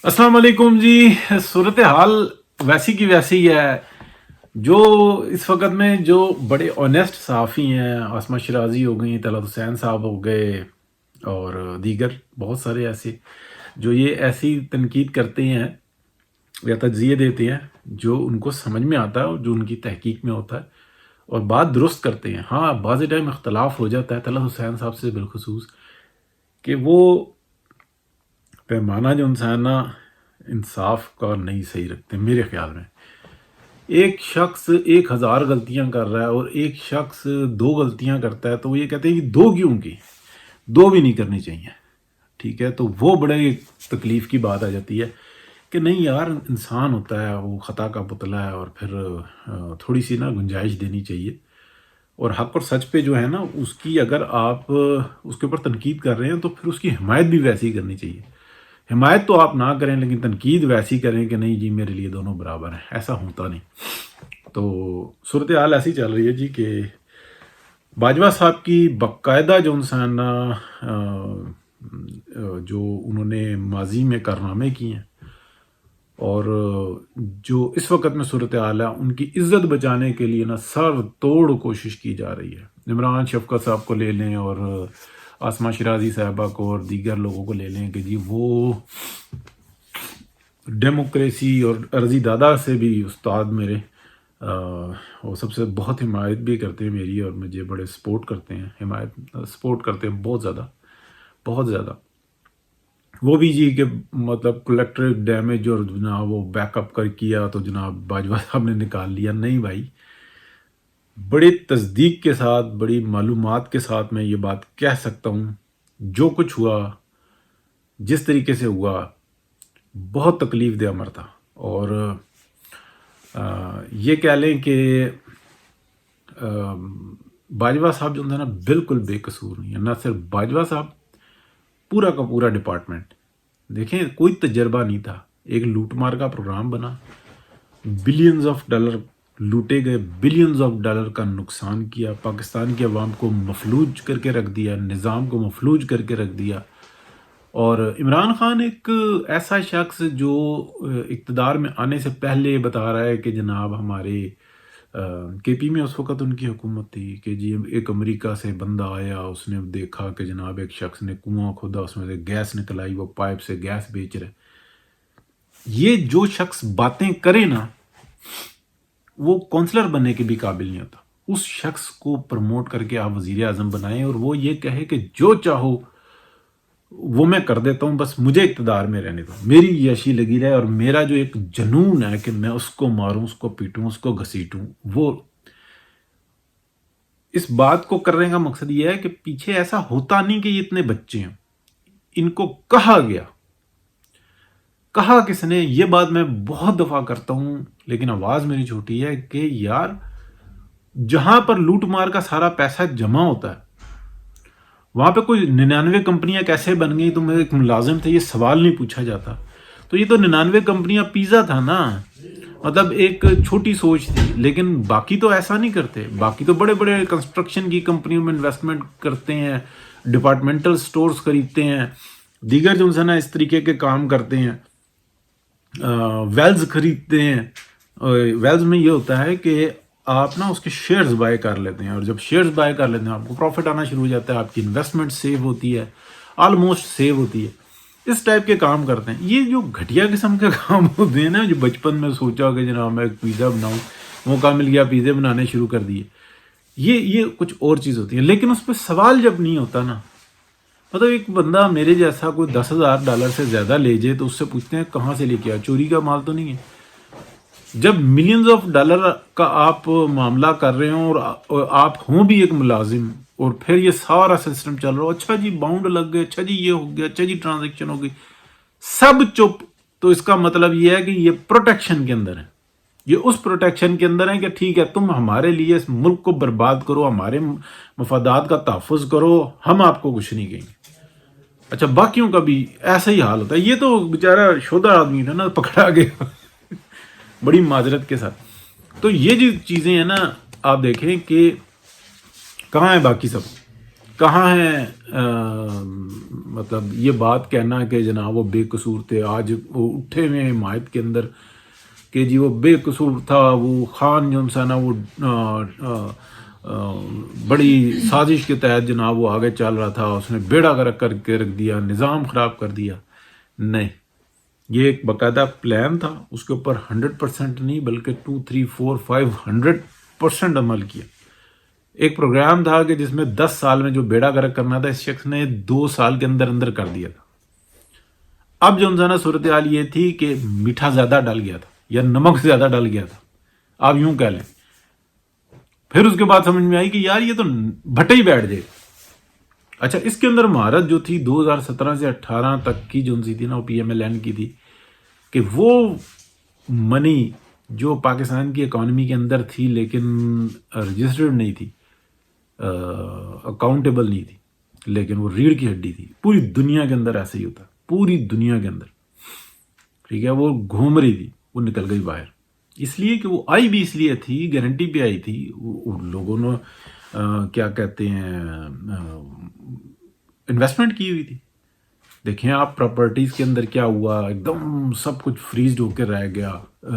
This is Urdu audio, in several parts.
السلام علیکم جی. صورت حال ویسی کی ویسی ہی ہے. جو اس وقت میں جو بڑے آنیسٹ صحافی ہیں، عاصمہ شرازی ہو گئی، طلعت حسین صاحب ہو گئے، اور دیگر بہت سارے ایسے جو یہ ایسی تنقید کرتے ہیں یا تجزیے دیتے ہیں جو ان کو سمجھ میں آتا ہے اور جو ان کی تحقیق میں ہوتا ہے اور بات درست کرتے ہیں. ہاں، بعض ٹائم اختلاف ہو جاتا ہے طلعت حسین صاحب سے بالخصوص، کہ وہ پیمانہ جو انسان نا انصاف کا نہیں صحیح رکھتے میرے خیال میں. ایک شخص 1000 غلطیاں کر رہا ہے اور ایک شخص 2 غلطیاں کرتا ہے تو وہ یہ کہتے ہیں کہ 2 کیوں کی، 2 بھی نہیں کرنی چاہیے. ٹھیک ہے، تو وہ بڑے تکلیف کی بات آ جاتی ہے کہ نہیں یار، انسان ہوتا ہے، وہ خطا کا پتلا ہے، اور پھر تھوڑی سی نا گنجائش دینی چاہیے. اور حق اور سچ پہ جو ہے نا، اس کی اگر آپ اس کے اوپر تنقید کر رہے ہیں تو پھر اس کی حمایت بھی ویسی ہی کرنی چاہیے. حمایت تو آپ نہ کریں لیکن تنقید ویسی کریں کہ نہیں جی میرے لیے دونوں برابر ہیں. ایسا ہوتا نہیں. تو صورتحال ایسی چل رہی ہے جی کہ باجوہ صاحب کی باقاعدہ جو انسان جو انہوں نے ماضی میں کارنامے کیے ہیں اور جو اس وقت میں صورتحال ہے، ان کی عزت بچانے کے لیے نا سر توڑ کوشش کی جا رہی ہے. عمران شفقت صاحب کو لے لیں اور عاصمہ شرازی صاحبہ کو اور دیگر لوگوں کو لے لیں کہ جی وہ ڈیموکریسی اور ارضی دادا سے بھی استاد میرے، وہ سب سے بہت حمایت بھی کرتے ہیں میری، اور مجھے بڑے سپورٹ کرتے ہیں، حمایت سپورٹ کرتے ہیں بہت زیادہ، بہت زیادہ. وہ بھی جی کہ مطلب کلیکٹر ڈیمیج اور جناب وہ بیک اپ کر کیا تو جناب باجوہ صاحب نے نکال لیا. نہیں بھائی، بڑی تصدیق کے ساتھ، بڑی معلومات کے ساتھ میں یہ بات کہہ سکتا ہوں، جو کچھ ہوا، جس طریقے سے ہوا، بہت تکلیف دہ عمر تھا. اور یہ کہہ لیں کہ باجوہ صاحب جو ہے نا بالکل بے قصور نہیں ہے. نہ صرف باجوہ صاحب، پورا کا پورا ڈپارٹمنٹ. دیکھیں، کوئی تجربہ نہیں تھا، ایک لوٹ مار کا پروگرام بنا، بلینز آف ڈالر لوٹے گئے، بلینز آف ڈالر کا نقصان کیا، پاکستان کی عوام کو مفلوج کر کے رکھ دیا، نظام کو مفلوج کر کے رکھ دیا. اور عمران خان ایک ایسا شخص جو اقتدار میں آنے سے پہلے بتا رہا ہے کہ جناب ہمارے کے پی میں اس وقت ان کی حکومت تھی کہ جی ایک امریکہ سے بندہ آیا، اس نے دیکھا کہ جناب ایک شخص نے کنواں کھودا، اس میں سے گیس نکل آئی، وہ پائپ سے گیس بیچ رہے. یہ جو شخص باتیں کرے نا، وہ کونسلر بننے کے بھی قابل نہیں ہوتا. اس شخص کو پروموٹ کر کے آپ وزیر اعظم بنائیں اور وہ یہ کہے کہ جو چاہو وہ میں کر دیتا ہوں، بس مجھے اقتدار میں رہنے دو، میری عیاشی لگی رہے، اور میرا جو ایک جنون ہے کہ میں اس کو ماروں، اس کو پیٹوں، اس کو گھسیٹوں. وہ اس بات کو کرنے کا مقصد یہ ہے کہ پیچھے ایسا ہوتا نہیں کہ یہ اتنے بچے ہیں. ان کو کہا گیا، کہا کس نے؟ یہ بات میں بہت دفعہ کرتا ہوں لیکن آواز میری چھوٹی ہے کہ یار، جہاں پر لوٹ مار کا سارا پیسہ جمع ہوتا ہے وہاں پہ کوئی 99 کمپنیاں کیسے بن گئی؟ تو میں ایک ملازم تھے، یہ سوال نہیں پوچھا جاتا. تو یہ تو 99 کمپنیاں پیزا تھا نا، مطلب ایک چھوٹی سوچ تھی. لیکن باقی تو ایسا نہیں کرتے. باقی تو بڑے بڑے کنسٹرکشن کی کمپنیوں میں انویسٹمنٹ کرتے ہیں، ڈپارٹمنٹل سٹورز خریدتے ہیں، دیگر جو ہے نا اس طریقے کے کام کرتے ہیں، ویلز خریدتے ہیں. ویلز میں یہ ہوتا ہے کہ آپ نا اس کے شیئرز بائی کر لیتے ہیں، اور جب شیئرز بائی کر لیتے ہیں آپ کو پروفٹ آنا شروع ہو جاتا ہے، آپ کی انویسٹمنٹ سیو ہوتی ہے، آلموسٹ سیو ہوتی ہے. اس ٹائپ کے کام کرتے ہیں. یہ جو گھٹیا قسم کے کام ہوتے ہیں نا، جو بچپن میں سوچا کہ جناب میں ایک پیزا بناؤں، موقع مل گیا پیزے بنانے شروع کر دیے، یہ کچھ اور چیز ہوتی ہے. لیکن اس پہ سوال جب نہیں ہوتا نا، مطلب ایک بندہ میرے جیسا کوئی $10,000 سے زیادہ لے جائے تو اس سے پوچھتے ہیں کہاں سے لے کے آیا، چوری کا مال تو نہیں ہے. جب ملینز آف ڈالر کا آپ معاملہ کر رہے ہوں اور آپ ہوں بھی ایک ملازم، اور پھر یہ سارا سسٹم چل رہا ہو، اچھا جی باؤنڈ لگ گئے، اچھا جی یہ ہو گیا، اچھا جی ٹرانزیکشن ہو گئی، سب چپ. تو اس کا مطلب یہ ہے کہ یہ پروٹیکشن کے اندر ہے، یہ اس پروٹیکشن کے اندر ہے کہ ٹھیک ہے تم ہمارے لیے اس ملک کو برباد کرو، ہمارے مفادات کا تحفظ کرو، ہم آپ کو کچھ نہیں کہیں گے. اچھا باقیوں کا بھی ایسا ہی حال ہوتا ہے. یہ تو بیچارہ شودہ آدمی تھا نا، پکڑا گیا بڑی معذرت کے ساتھ. تو یہ جو چیزیں ہیں نا، آپ دیکھیں کہ کہاں ہے باقی سب. کہاں ہے مطلب یہ بات کہنا کہ جناب وہ بے قصور تھے. آج وہ اٹھے ہوئے ہیں حمایت کے اندر کہ جی وہ بے قصور تھا, وہ خان جو ہے نا وہ بڑی سازش کے تحت جناب وہ آگے چل رہا تھا, اس نے بیڑا غرق کر کے رکھ دیا, نظام خراب کر دیا. نہیں, یہ ایک باقاعدہ پلان تھا, اس کے اوپر 100% نہیں بلکہ 2, 3, 4, 500% عمل کیا. ایک پروگرام تھا کہ جس میں 10 سال میں جو بیڑا غرق کرنا تھا اس شخص نے 2 سال کے اندر اندر کر دیا تھا. اب جو نا صورتحال یہ تھی کہ میٹھا زیادہ ڈل گیا تھا یا نمک زیادہ ڈل گیا تھا, آپ یوں کہہ لیں. پھر اس کے بعد سمجھ میں آئی کہ یار یہ تو بھٹے ہی بیٹھ جائے. اچھا, اس کے اندر مہارت جو تھی 2017 سے 18 تک کی جو تھی نا وہ PMLN کی تھی کہ وہ منی جو پاکستان کی اکانومی کے اندر تھی لیکن رجسٹرڈ نہیں تھی, اکاؤنٹیبل نہیں تھی, لیکن وہ ریڑھ کی ہڈی تھی. پوری دنیا کے اندر ایسے ہی ہوتا, پوری دنیا کے اندر, ٹھیک ہے, وہ گھوم رہی تھی, وہ نکل گئی باہر. اس لیے کہ وہ آئی بھی اس لیے تھی, گارنٹی پہ آئی تھی. لوگوں نے کیا کہتے ہیں انویسٹمنٹ کی ہوئی تھی. دیکھیں آپ پراپرٹیز کے اندر کیا ہوا, ایک دم سب کچھ فریزڈ ہو کے رہ گیا,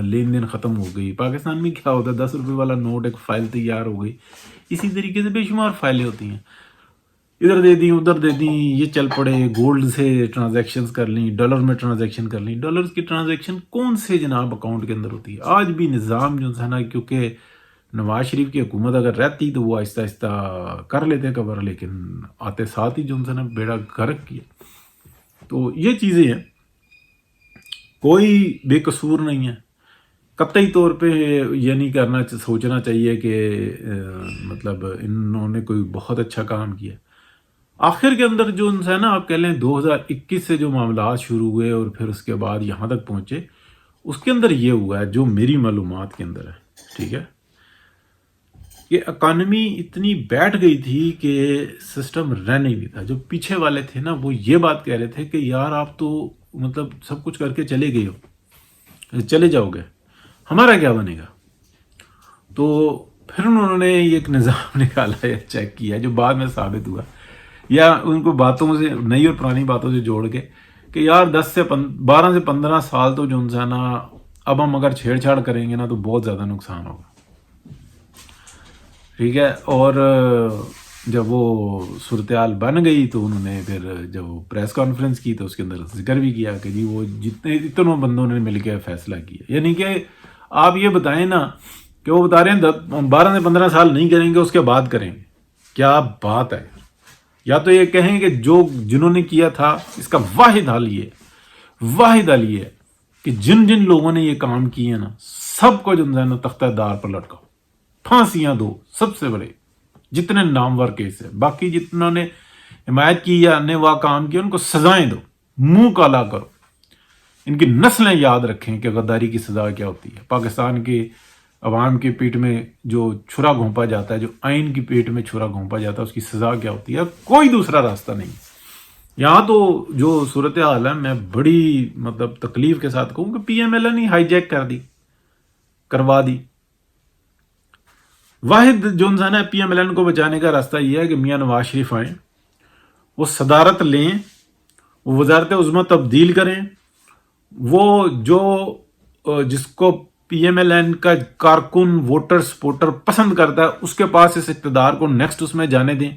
لین دین ختم ہو گئی. پاکستان میں کیا ہوتا ہے, 10 روپے والا نوٹ ایک فائل تیار ہو گئی. اسی طریقے سے بے شمار فائلیں ہوتی ہیں, ادھر دے دیں ادھر دے دیں, یہ چل پڑے. گولڈ سے ٹرانزیکشنز کر لیں, ڈالر میں ٹرانزیکشن کر لیں. ڈالرز کی ٹرانزیکشن کون سے جناب اکاؤنٹ کے اندر ہوتی ہے؟ آج بھی نظام جو ہے نا, کیونکہ نواز شریف کی حکومت اگر رہتی تو وہ آہستہ آہستہ کر لیتے کور, لیکن آتے ساتھ ہی جو ہے نا بیڑا غرق کیا. تو یہ چیزیں ہیں, کوئی بے قصور نہیں ہے. قطعی طور پہ یہ نہیں کرنا سوچنا چاہیے کہ مطلب انہوں نے کوئی بہت اچھا کام کیا. آخر کے اندر جو ہے نا آپ کہہ لیں 2021 سے جو معاملات شروع ہوئے اور پھر اس کے بعد یہاں تک پہنچے, اس کے اندر یہ ہوا ہے جو میری معلومات کے اندر ہے, ٹھیک ہے, کہ اکانومی اتنی بیٹھ گئی تھی کہ سسٹم رہ نہیں بھی تھا. جو پیچھے والے تھے نا وہ یہ بات کہہ رہے تھے کہ یار آپ تو مطلب سب کچھ کر کے چلے گئے ہو, چلے جاؤ گے, ہمارا کیا بنے گا. تو پھر انہوں نے ایک نظام نکالا یا چیک کیا جو بعد میں ثابت ہوا, یا ان کو باتوں سے نئی اور پرانی باتوں سے جوڑ کے کہ یار 12 سے 15 سال تو جو ہے نا اب ہم اگر چھیڑ چھاڑ کریں گے نا تو بہت زیادہ نقصان ہوگا, ٹھیک ہے. اور جب وہ صورتحال بن گئی تو انہوں نے پھر جب وہ پریس کانفرنس کی تو اس کے اندر ذکر بھی کیا کہ جی وہ اتنوں بندوں نے مل کے فیصلہ کیا. یعنی کہ آپ یہ بتائیں نا کہ وہ بتا رہے ہیں 12 سے 15 سال نہیں کریں گے, اس کے بعد کریں گے. کیا بات ہے. یا تو یہ کہیں کہ جنہوں نے کیا تھا اس کا واحد حل یہ ہے کہ جن لوگوں نے یہ کام کیے نا سب کو جو ہے نا تختہ دار پر لٹکاؤ, پھانسیاں دو, سب سے بڑے جتنے نامور کیس ہیں. باقی جتنوں نے حمایت کی یا نے وہ کام کیا ان کو سزائیں دو, منہ کالا کرو. ان کی نسلیں یاد رکھیں کہ غداری کی سزا کیا ہوتی ہے. پاکستان کے عوام کے پیٹ میں جو چھرا گھونپا جاتا ہے, جو آئین کی پیٹ میں چھرا گھونپا جاتا ہے, اس کی سزا کیا ہوتی ہے. کوئی دوسرا راستہ نہیں. یہاں تو جو صورتحال ہے میں بڑی مطلب تکلیف کے ساتھ کہوں کہ PMLN ہی ہائی جیک کروا دی. واحد جو انسان ہے PMLN کو بچانے کا راستہ یہ ہے کہ میاں نواز شریف آئیں, وہ صدارت لیں, وہ وزارت عظمیٰ تبدیل کریں. وہ جو جس کو PMLN کا کارکن ووٹر سپورٹر پسند کرتا ہے اس کے پاس اس اقتدار کو نیکسٹ اس میں جانے دیں.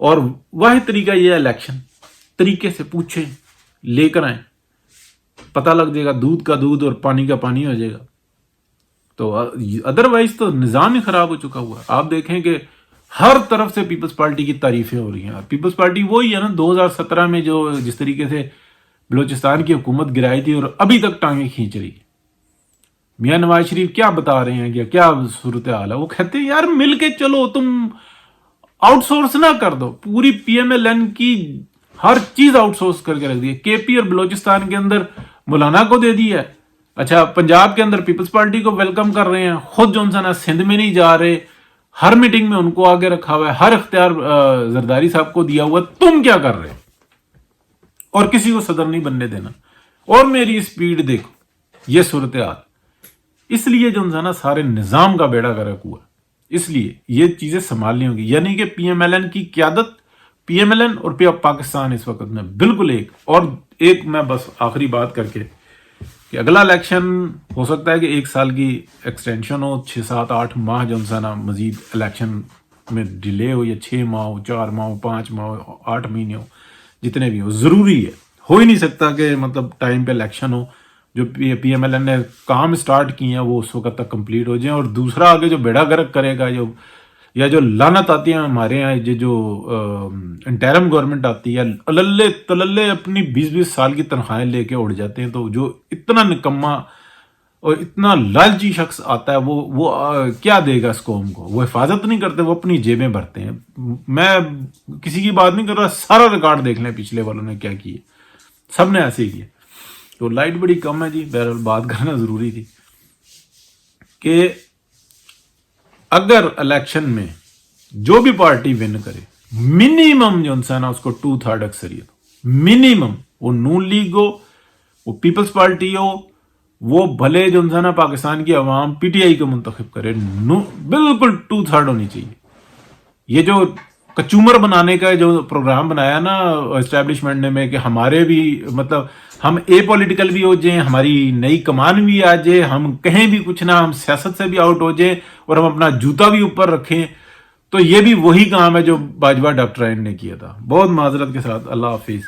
اور واحد طریقہ یہ ہے الیکشن, طریقے سے پوچھیں, لے کر آئیں, پتہ لگ جائے گا, دودھ کا دودھ اور پانی کا پانی ہو جائے گا. تو ادروائز تو نظام ہی خراب ہو چکا ہوا ہے. آپ دیکھیں کہ ہر طرف سے پیپلز پارٹی کی تعریفیں ہو رہی ہیں. پیپلز پارٹی وہی ہے نا 2017 میں جو جس طریقے سے بلوچستان کی حکومت گرائی تھی اور ابھی تک ٹانگیں کھینچ رہی ہے. میاں نواز شریف کیا بتا رہے ہیں, کیا صورتحال ہے. وہ کہتے ہیں یار مل کے چلو, تم آؤٹ سورس نہ کر دو. پوری PMLN کی ہر چیز آؤٹ سورس کر کے رکھ دی ہے. KP اور بلوچستان کے اندر مولانا کو دے دی ہے. اچھا پنجاب کے اندر پیپلز پارٹی کو ویلکم کر رہے ہیں, خود جو انسان سندھ میں نہیں جا رہے, ہر میٹنگ میں ان کو آگے رکھا ہوا ہے, ہر اختیار زرداری صاحب کو دیا ہوا. تم کیا کر رہے اور کسی کو صدر نہیں بننے دینا. اور میری سپیڈ دیکھو, یہ صورتحال. اس لیے جو انسان سارے نظام کا بیڑا غرق ہوا. اس لیے یہ چیزیں سنبھالنی ہوگی، یعنی کہ پی ایم ایل این کی قیادت، پی ایم ایل این اور پاکستان اس وقت میں بالکل ایک. اور ایک میں بس آخری بات کر کے کہ اگلا الیکشن ہو سکتا ہے کہ 1 سال کی ایکسٹینشن ہو، 6 7 8 ماہ جو ہے نا مزید الیکشن میں ڈیلے ہو، یا 6 ماہ ہو، 4 ماہ ہو، 5 ماہ ہو، 8 مہینے ہو، جتنے بھی ہو، ضروری ہے. ہو ہی نہیں سکتا کہ مطلب ٹائم پہ الیکشن ہو، جو پی ایم ایل این نے کام اسٹارٹ کیے ہیں وہ اس وقت تک کمپلیٹ ہو جائیں، اور دوسرا آگے جو بیڑا گرک کرے گا یا جو لعنت آتی ہے ہمارے یہاں، یہ جو انٹرم گورنمنٹ آتی ہے، اللے تللے اپنی 20 سال کی تنخواہیں لے کے اڑ جاتے ہیں. تو جو اتنا نکما اور اتنا لالچی شخص آتا ہے وہ کیا دے گا اس قوم کو؟ وہ حفاظت نہیں کرتے، وہ اپنی جیبیں بھرتے ہیں. میں کسی کی بات نہیں کر رہا، سارا ریکارڈ دیکھ لیں پچھلے والوں نے کیا کیے، سب نے ایسے ہی کیے. تو لائٹ بڑی کم ہے جی، بہرحال بات کرنا ضروری تھی کہ اگر الیکشن میں جو بھی پارٹی ون کرے، منیمم جو انسان ہے اس کو 2/3 اکثریت، منیمم، وہ نون لیگ ہو، وہ پیپلز پارٹی ہو، وہ بھلے جو انسان ہے پاکستان کی عوام پی ٹی آئی کو منتخب کرے، بالکل 2/3 ہونی چاہیے. یہ جو کچومر بنانے کا جو پروگرام بنایا نا اسٹیبلشمنٹ نے میں کہ ہمارے بھی مطلب ہم اے پولیٹیکل بھی ہو جائیں، ہماری نئی کمان بھی آ جائے، ہم کہیں بھی کچھ نہ، ہم سیاست سے بھی آؤٹ ہو جائیں اور ہم اپنا جوتا بھی اوپر رکھیں، تو یہ بھی وہی کام ہے جو باجوہ ڈاکٹر نے کیا تھا. بہت معذرت کے ساتھ، اللہ حافظ.